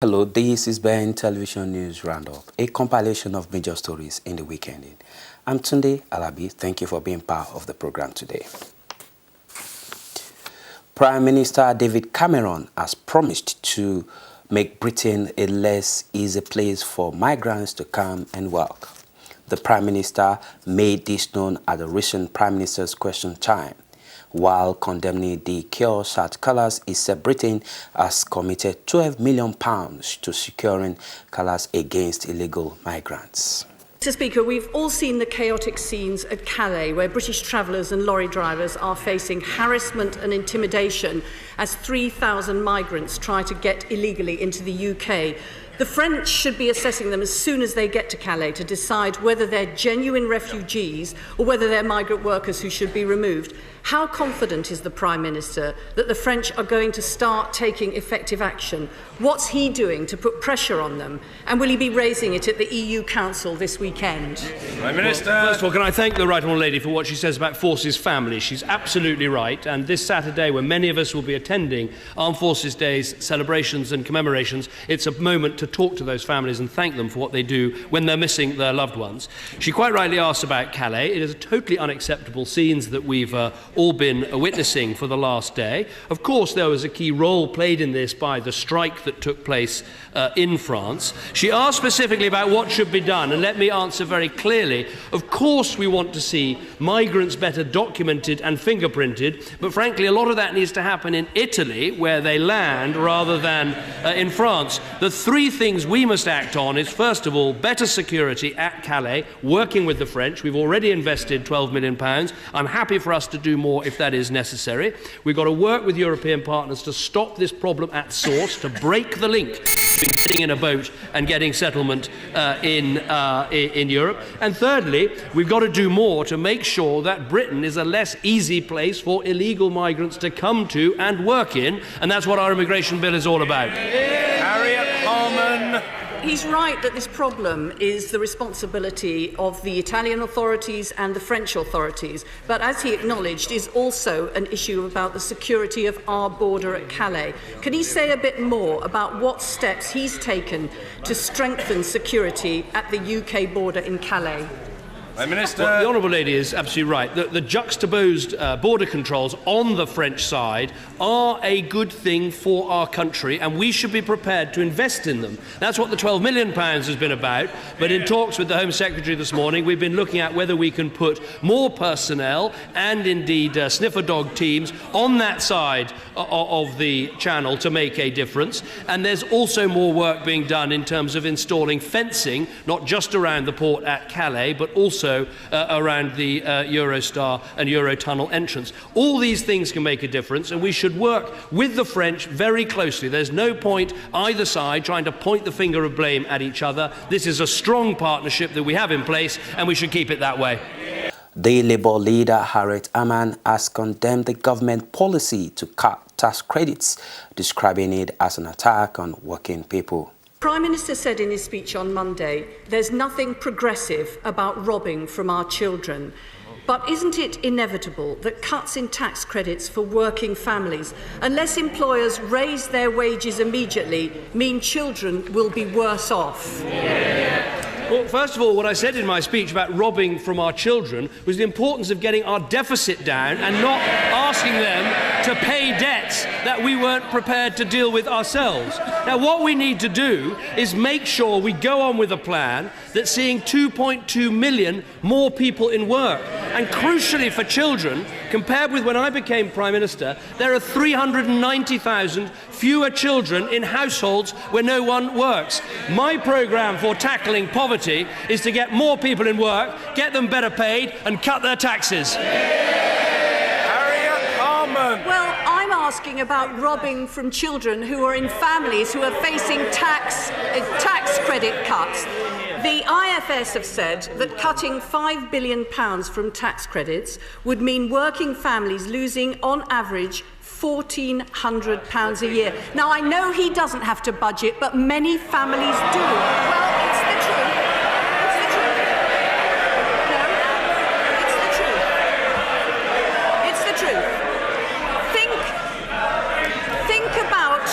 Hello, this is Ben Television News Roundup, a compilation of major stories in the weekend. I'm Tunde Alabi. Thank you for being part of the program today. Prime Minister David Cameron has promised to make Britain a less easy place for migrants to come and work. The Prime Minister made this known at the recent Prime Minister's Question Time. While condemning the chaos at Calais, he said Britain has committed £12 million to securing Calais against illegal migrants. Mr. Speaker, we've all seen the chaotic scenes at Calais, where British travellers and lorry drivers are facing harassment and intimidation as 3,000 migrants try to get illegally into the UK. The French should be assessing them as soon as they get to Calais to decide whether they're genuine refugees or whether they're migrant workers who should be removed. How confident is the Prime Minister that the French are going to start taking effective action? What's he doing to put pressure on them? And will he be raising it at the EU Council this weekend? Prime Minister. Well, first of all, can I thank the Right Honourable Lady for what she says about Forces families? She's absolutely right. And this Saturday, when many of us will be attending Armed Forces Days celebrations and commemorations, it's a moment to talk to those families and thank them for what they do when they're missing their loved ones. She quite rightly asked about Calais. It is totally unacceptable scenes that we've all been witnessing for the last day. Of course, there was a key role played in this by the strike that took place in France. She asked specifically about what should be done, and let me answer very clearly. Of course, we want to see migrants better documented and fingerprinted, but frankly, a lot of that needs to happen in Italy, where they land, rather than in France. The three things we must act on is, first of all, better security at Calais, working with the French. We've already invested £12 million. I'm happy for us to do more if that is necessary. We've got to work with European partners to stop this problem at source, to break the link between getting in a boat and getting settlement in Europe. And thirdly, we've got to do more to make sure that Britain is a less easy place for illegal migrants to come to and work in, and that's what our immigration bill is all about. Harriet Harman. He's right that this problem is the responsibility of the Italian authorities and the French authorities, but as he acknowledged, is also an issue about the security of our border at Calais. Can he say a bit more about what steps he's taken to strengthen security at the UK border in Calais? Prime Minister. Well, the Honourable Lady is absolutely right. The juxtaposed border controls on the French side are a good thing for our country, and we should be prepared to invest in them. That's what the £12 million has been about. But in talks with the Home Secretary this morning, we've been looking at whether we can put more personnel and indeed sniffer dog teams on that side of the channel to make a difference. And there's also more work being done in terms of installing fencing, not just around the port at Calais, but also around the Eurostar and Eurotunnel entrance. All these things can make a difference, and we should work with the French very closely. There's no point either side trying to point the finger of blame at each other. This is a strong partnership that we have in place, and we should keep it that way. The Labour leader Harriet Harman has condemned the government policy to cut tax credits, describing it as an attack on working people. The Prime Minister said in his speech on Monday, there's nothing progressive about robbing from our children. But isn't it inevitable that cuts in tax credits for working families, unless employers raise their wages immediately, mean children will be worse off? Well, first of all, what I said in my speech about robbing from our children was the importance of getting our deficit down and not asking them to pay debts that we weren't prepared to deal with ourselves. Now, what we need to do is make sure we go on with a plan that's seeing 2.2 million more people in work. And crucially for children, compared with when I became Prime Minister, there are 390,000 fewer children in households where no one works. My programme for tackling poverty is to get more people in work, get them better paid, and cut their taxes. Harriet Harman. Well, I'm asking about robbing from children who are in families who are facing tax credit cuts. The IFS have said that cutting £5 billion from tax credits would mean working families losing, on average, £1,400 a year. Now, I know he doesn't have to budget, but many families do. Well, it's the truth. It's the truth. No, it's the truth. It's the truth. Think about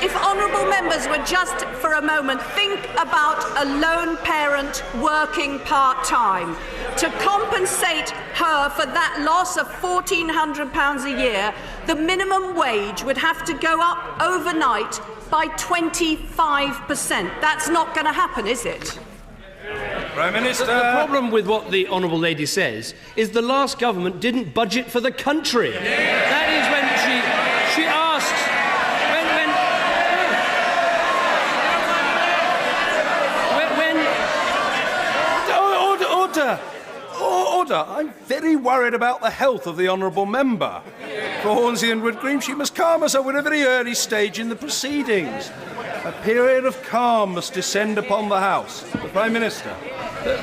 if Honourable members would just for a moment think about a lone parent working part-time. To compensate her for that loss of £1,400 a year, the minimum wage would have to go up overnight by 25%. That's not going to happen, is it? Prime Minister. The problem with what the Honourable Lady says is the last government didn't budget for the country. That is when she asked... Order! I'm very worried about the health of the honourable member. For Hornsey and Wood Green, she must calm herself at a very early stage in the proceedings. A period of calm must descend upon the House. The Prime Minister.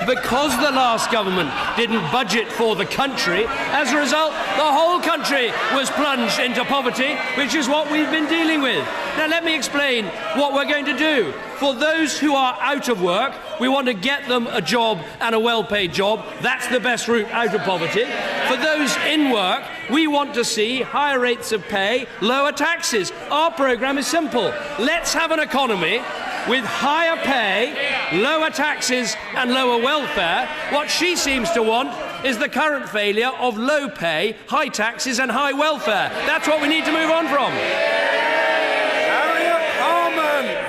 Because the last government didn't budget for the country, as a result, the whole country was plunged into poverty, which is what we've been dealing with. Now, let me explain what we're going to do. For those who are out of work, we want to get them a job and a well-paid job. That's the best route out of poverty. For those in work, we want to see higher rates of pay, lower taxes. Our programme is simple. Let's have an economy with higher pay, lower taxes and lower welfare. What she seems to want is the current failure of low pay, high taxes and high welfare. That's what we need to move on from.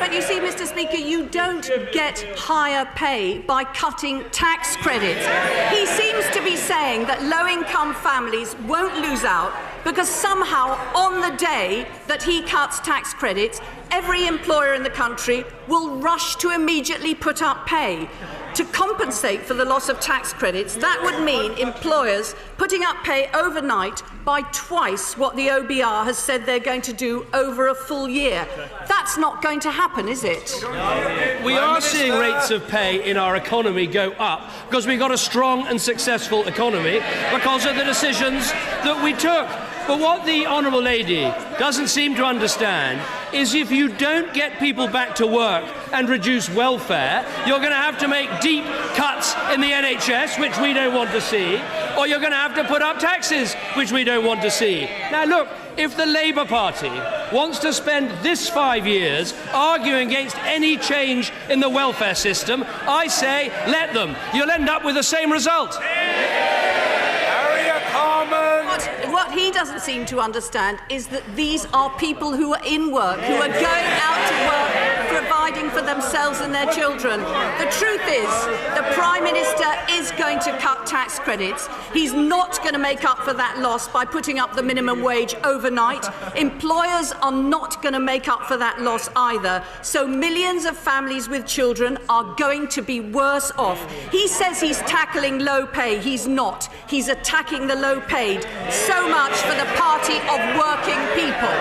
But you see, Mr. Speaker, you don't get higher pay by cutting tax credits. He seems to be saying that low-income families won't lose out because somehow on the day that he cuts tax credits, every employer in the country will rush to immediately put up pay. To compensate for the loss of tax credits, that would mean employers putting up pay overnight by twice what the OBR has said they're going to do over a full year. That's not going to happen, is it? We are seeing rates of pay in our economy go up because we've got a strong and successful economy because of the decisions that we took. But what the Honourable Lady doesn't seem to understand is if you don't get people back to work and reduce welfare, you're going to have to make deep cuts in the NHS, which we don't want to see, or you're going to have to put up taxes, which we don't want to see. Now look, if the Labour Party wants to spend this 5 years arguing against any change in the welfare system, I say let them. You'll end up with the same result. What he doesn't seem to understand is that these are people who are in work, who are going out to work, providing for themselves and their children. The truth is, the Prime Minister is going to cut tax credits. He's not going to make up for that loss by putting up the minimum wage overnight. Employers are not going to make up for that loss either. So millions of families with children are going to be worse off. He says he's tackling low pay. He's not. He's attacking the low paid. So much for the party of working people.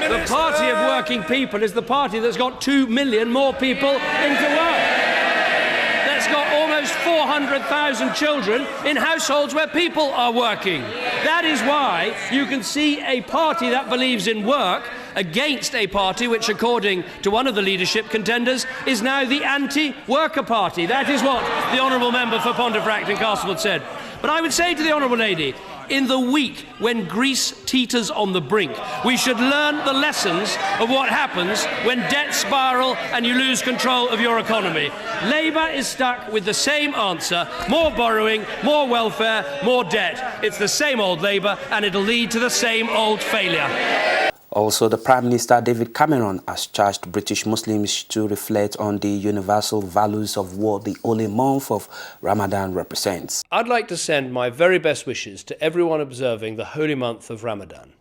The party of working people is the party that's got 2 million more people into work. That's got almost 400,000 children in households where people are working. That is why you can see a party that believes in work against a party which, according to one of the leadership contenders, is now the anti-worker party. That is what the Honourable Member for Pontefract and Castleford said. But I would say to the Honourable Lady, in the week when Greece teeters on the brink, we should learn the lessons of what happens when debts spiral and you lose control of your economy. Labour is stuck with the same answer: more borrowing, more welfare, more debt. It's the same old Labour and it'll lead to the same old failure. Also, the Prime Minister David Cameron has charged British Muslims to reflect on the universal values of what the holy month of Ramadan represents. I'd like to send my very best wishes to everyone observing the holy month of Ramadan.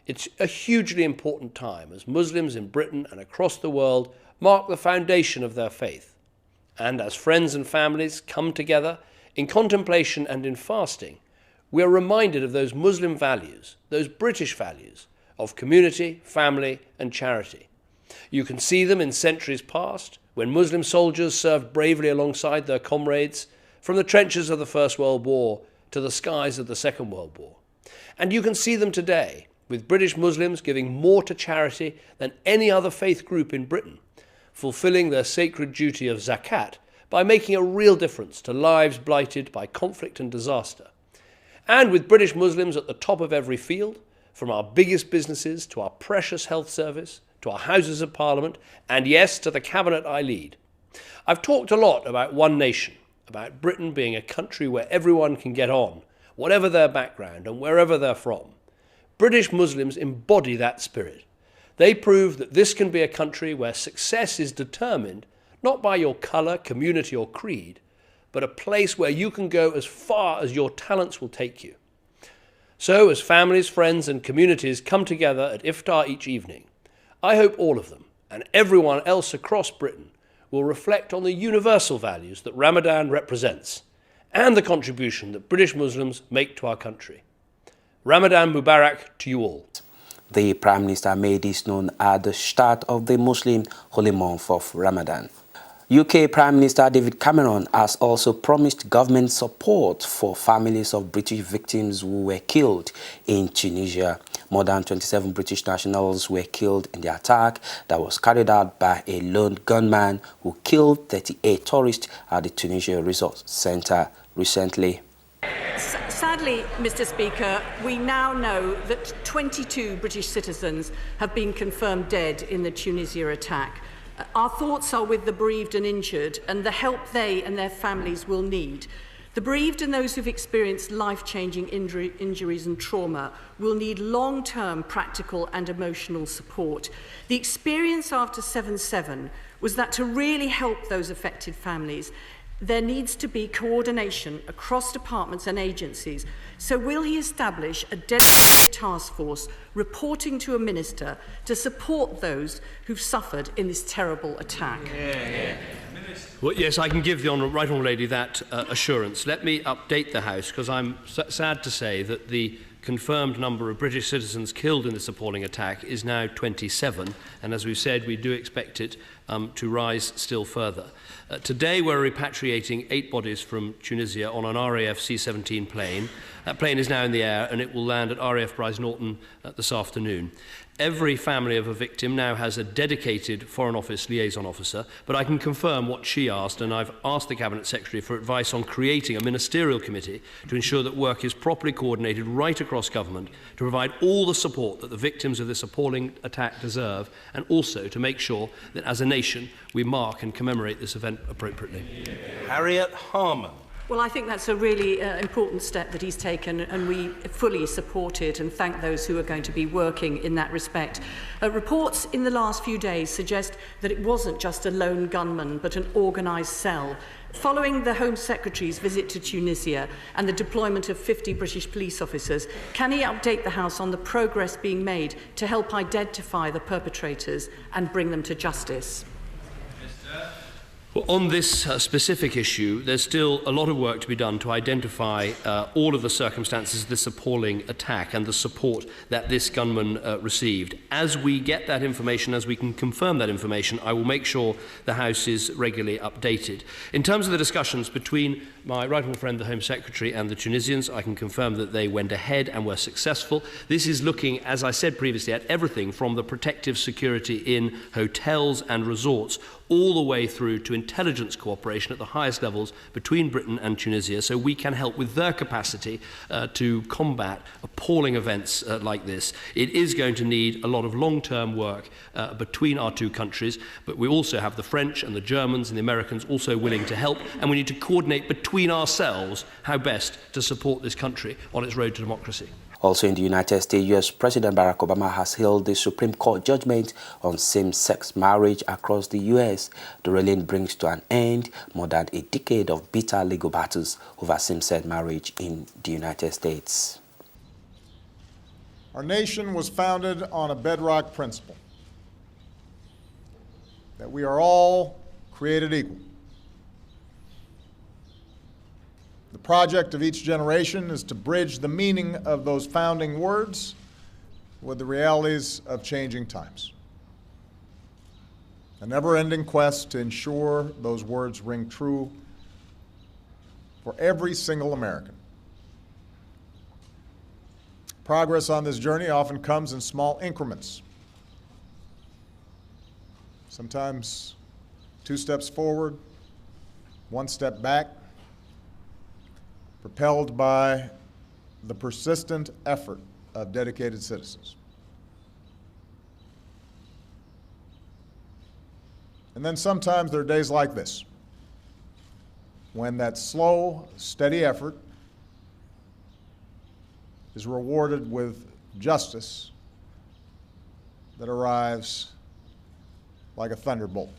It's a hugely important time as Muslims in Britain and across the world mark the foundation of their faith. And as friends and families come together in contemplation and in fasting, we are reminded of those Muslim values, those British values, of community, family and charity. You can see them in centuries past, when Muslim soldiers served bravely alongside their comrades, from the trenches of the First World War to the skies of the Second World War. And you can see them today, with British Muslims giving more to charity than any other faith group in Britain, fulfilling their sacred duty of zakat by making a real difference to lives blighted by conflict and disaster. And with British Muslims at the top of every field, from our biggest businesses to our precious health service, to our Houses of Parliament, and yes, to the Cabinet I lead. I've talked a lot about one nation, about Britain being a country where everyone can get on, whatever their background and wherever they're from. British Muslims embody that spirit. They prove that this can be a country where success is determined not by your colour, community or creed, but a place where you can go as far as your talents will take you. So, as families, friends and communities come together at iftar each evening, I hope all of them, and everyone else across Britain, will reflect on the universal values that Ramadan represents and the contribution that British Muslims make to our country. Ramadan Mubarak to you all. The Prime Minister made this known at the start of the Muslim holy month of Ramadan. UK Prime Minister David Cameron has also promised government support for families of British victims who were killed in Tunisia. More than 27 British nationals were killed in the attack that was carried out by a lone gunman who killed 38 tourists at the Tunisia Resort Centre recently. Sadly, Mr. Speaker, we now know that 22 British citizens have been confirmed dead in the Tunisia attack. Our thoughts are with the bereaved and injured and the help they and their families will need. The bereaved and those who've experienced life-changing injuries and trauma will need long-term practical and emotional support. The experience after 7/7 was that to really help those affected families, there needs to be coordination across departments and agencies. So will he establish a dedicated task force reporting to a minister to support those who've suffered in this terrible attack? Well, yes, I can give the Right Honourable Lady that assurance. Let me update the House, because I'm sad to say that the confirmed number of British citizens killed in this appalling attack is now 27, and as we've said, we do expect it to rise still further. Today we're repatriating 8 bodies from Tunisia on an RAF C-17 plane. That plane is now in the air and it will land at RAF Brize Norton this afternoon. Every family of a victim now has a dedicated Foreign Office liaison officer, but I can confirm what she asked, and I've asked the Cabinet Secretary for advice on creating a ministerial committee to ensure that work is properly coordinated right across government to provide all the support that the victims of this appalling attack deserve, and also to make sure that as a nation we mark and commemorate this event appropriately. Harriet Harman. Well, I think that's a really important step that he's taken, and we fully support it and thank those who are going to be working in that respect. Reports in the last few days suggest that it wasn't just a lone gunman, but an organised cell. Following the Home Secretary's visit to Tunisia and the deployment of 50 British police officers, can he update the House on the progress being made to help identify the perpetrators and bring them to justice? Well, on this specific issue, there's still a lot of work to be done to identify all of the circumstances of this appalling attack and the support that this gunman received. As we get that information, as we can confirm that information, I will make sure the House is regularly updated. In terms of the discussions between my right honourable friend, the Home Secretary, and the Tunisians, I can confirm that they went ahead and were successful. This is looking, as I said previously, at everything from the protective security in hotels and resorts all the way through to intelligence cooperation at the highest levels between Britain and Tunisia, so we can help with their capacity to combat appalling events like this. It is going to need a lot of long-term work between our two countries, but we also have the French and the Germans and the Americans also willing to help, and we need to coordinate between ourselves how best to support this country on its road to democracy. Also in the United States, U.S. President Barack Obama has hailed the Supreme Court judgment on same-sex marriage across the U.S. The ruling brings to an end more than a decade of bitter legal battles over same-sex marriage in the United States. Our nation was founded on a bedrock principle that we are all created equal. The project of each generation is to bridge the meaning of those founding words with the realities of changing times. A never-ending quest to ensure those words ring true for every single American. Progress on this journey often comes in small increments. Sometimes 2 steps forward, 1 step back, propelled by the persistent effort of dedicated citizens. And then sometimes there are days like this, when that slow, steady effort is rewarded with justice that arrives like a thunderbolt.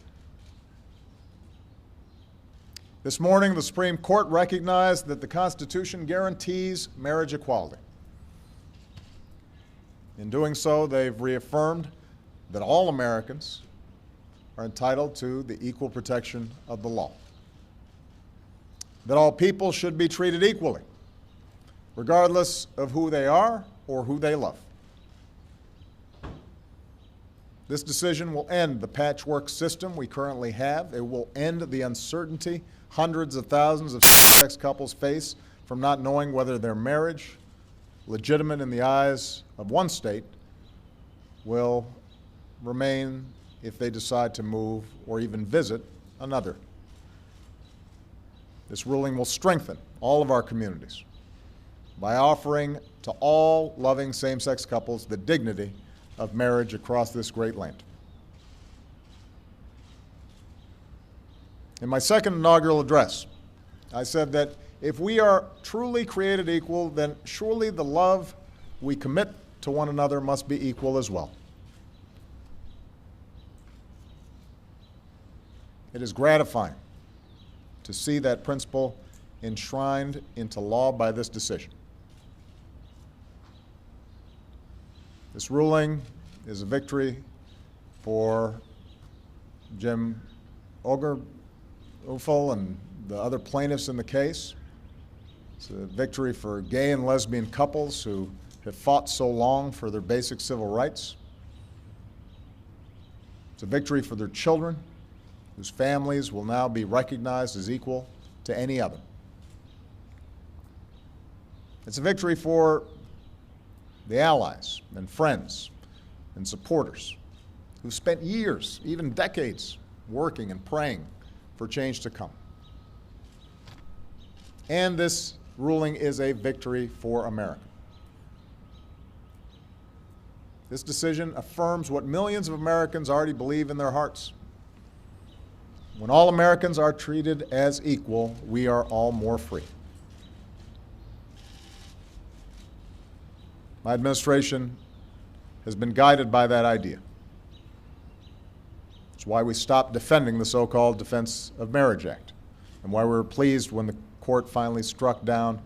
This morning, the Supreme Court recognized that the Constitution guarantees marriage equality. In doing so, they've reaffirmed that all Americans are entitled to the equal protection of the law, that all people should be treated equally, regardless of who they are or who they love. This decision will end the patchwork system we currently have. It will end the uncertainty hundreds of thousands of same-sex couples face from not knowing whether their marriage, legitimate in the eyes of one state, will remain if they decide to move or even visit another. This ruling will strengthen all of our communities by offering to all loving same-sex couples the dignity of marriage across this great land. In my second inaugural address, I said that if we are truly created equal, then surely the love we commit to one another must be equal as well. It is gratifying to see that principle enshrined into law by this decision. This ruling is a victory for Jim Obergefell and the other plaintiffs in the case. It's a victory for gay and lesbian couples who have fought so long for their basic civil rights. It's a victory for their children, whose families will now be recognized as equal to any other. It's a victory for the allies and friends and supporters who spent years, even decades, working and praying for change to come. And this ruling is a victory for America. This decision affirms what millions of Americans already believe in their hearts. When all Americans are treated as equal, we are all more free. My administration has been guided by that idea. It's why we stopped defending the so-called Defense of Marriage Act, and why we were pleased when the court finally struck down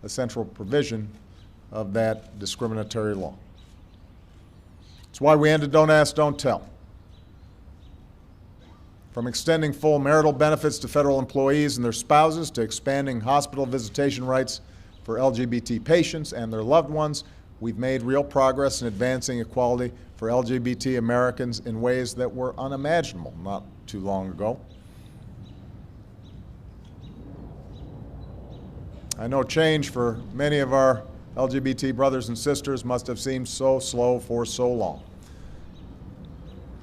a central provision of that discriminatory law. It's why we ended Don't Ask, Don't Tell. From extending full marital benefits to federal employees and their spouses, to expanding hospital visitation rights for LGBT patients and their loved ones, we've made real progress in advancing equality for LGBT Americans in ways that were unimaginable not too long ago. I know change for many of our LGBT brothers and sisters must have seemed so slow for so long.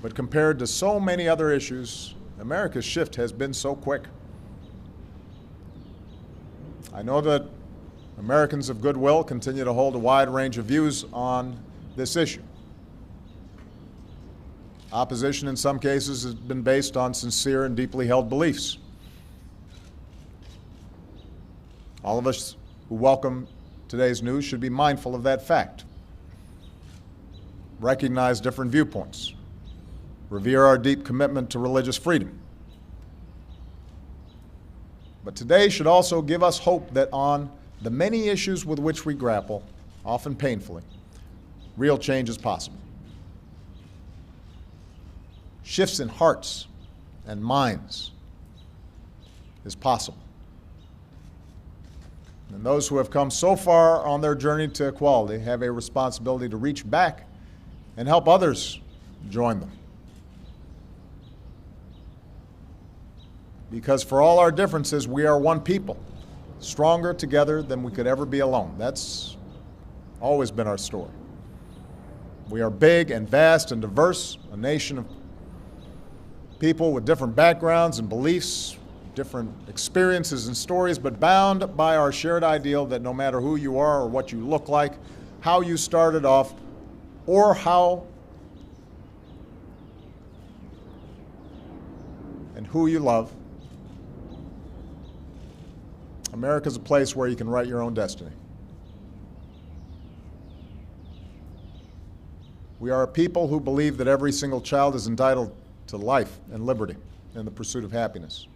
But compared to so many other issues, America's shift has been so quick. I know that Americans of goodwill continue to hold a wide range of views on this issue. Opposition in some cases has been based on sincere and deeply held beliefs. All of us who welcome today's news should be mindful of that fact. Recognize different viewpoints. Revere our deep commitment to religious freedom. But today should also give us hope that on the many issues with which we grapple, often painfully, real change is possible. Shifts in hearts and minds is possible. And those who have come so far on their journey to equality have a responsibility to reach back and help others join them. Because for all our differences, we are one people, stronger together than we could ever be alone. That's always been our story. We are big and vast and diverse, a nation of people with different backgrounds and beliefs, different experiences and stories, but bound by our shared ideal that no matter who you are or what you look like, how you started off, or how who you love. America's a place where you can write your own destiny. We are a people who believe that every single child is entitled to life and liberty and the pursuit of happiness.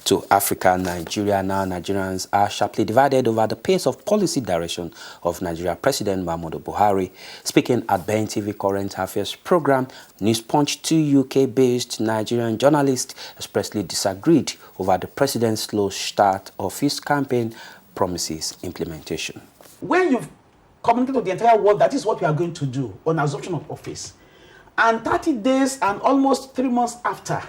To Africa and Nigeria now, Nigerians are sharply divided over the pace of policy direction of Nigeria President Muhammadu Buhari. Speaking at Ben TV Current Affairs program, News Punch, two UK-based Nigerian journalists expressly disagreed over the president's slow start of his campaign promises implementation. When you've communicated to the entire world that is what we are going to do on assumption of office, and 30 days and almost 3 months after,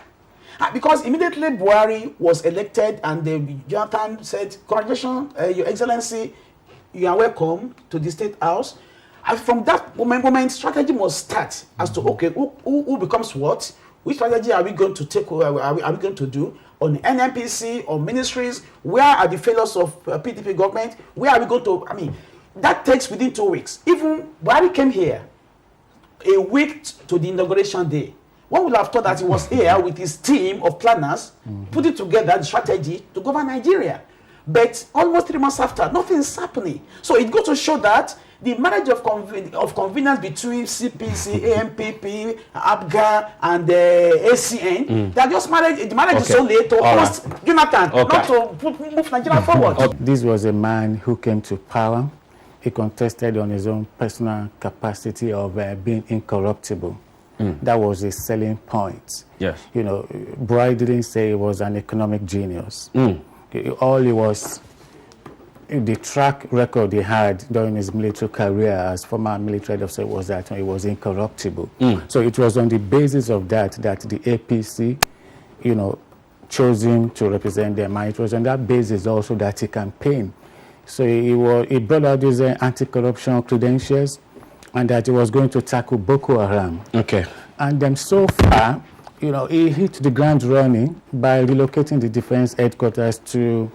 because immediately Buhari was elected and Jonathan said, "Congratulations, Your Excellency, you are welcome to the State House." And from that moment, strategy must start as to, okay, who becomes what? Which strategy are we going to take? Are we going to do on NNPC, on ministries? Where are the failures of PDP government? Where are we going to? I mean, that takes within 2 weeks. Even Buhari came here a week to the inauguration day. One would have thought that he was here with his team of planners, putting together the strategy to govern Nigeria. But almost 3 months after, nothing is happening. So it goes to show that the marriage of convenience between CPC, AMPP, APGA, and ACN, they are just married. The marriage is so late to host Jonathan, not to move Nigeria forward. This was a man who came to power. He contested on his own personal capacity of being incorruptible. That was his selling point. Yes. You know, Buhari didn't say he was an economic genius. All he was, the track record he had during his military career as former military officer was that he was incorruptible. So it was on the basis of that the APC, you know, chose him to represent them. And it was on that basis also that he campaigned. So he brought out these anti-corruption credentials, and that he was going to tackle Boko Haram. Okay. And then so far, you know, he hit the ground running by relocating the defense headquarters to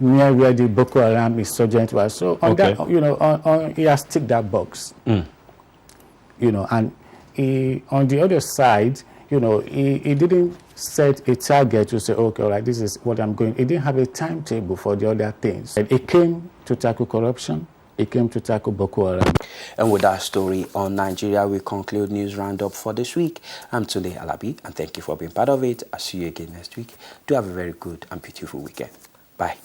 near where the Boko Haram insurgent was. So on that, you know, he has ticked that box. You know, and on the other side, you know, he didn't set a target to say, okay, all right, this is what I'm going. He didn't have a timetable for the other things. And he came to tackle corruption. He came to tackle Boko Haram. And with that story on Nigeria, we conclude News Roundup for this week. I'm Tunde Alabi, and thank you for being part of it. I'll see you again next week. Do have a very good and beautiful weekend. Bye.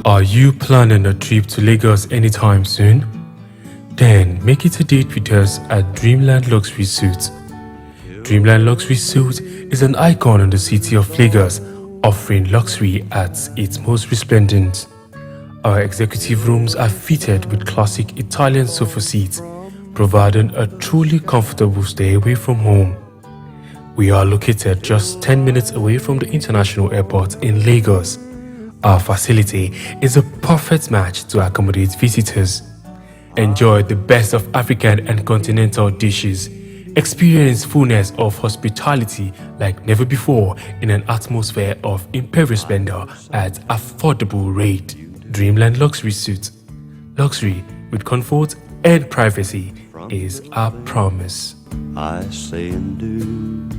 Are you planning a trip to Lagos anytime soon? Then make it a date with us at Dreamland Luxury Suites. Dreamland Luxury Suites is an icon in the city of Lagos, offering luxury at its most resplendent. Our executive rooms are fitted with classic Italian sofa seats, providing a truly comfortable stay away from home. We are located just 10 minutes away from the International Airport in Lagos. Our facility is a perfect match to accommodate visitors. Enjoy the best of African and continental dishes. Experience fullness of hospitality like never before in an atmosphere of imperial splendor at affordable rate. Dreamland Luxury Suites. Luxury with comfort and privacy is our promise. I say and do.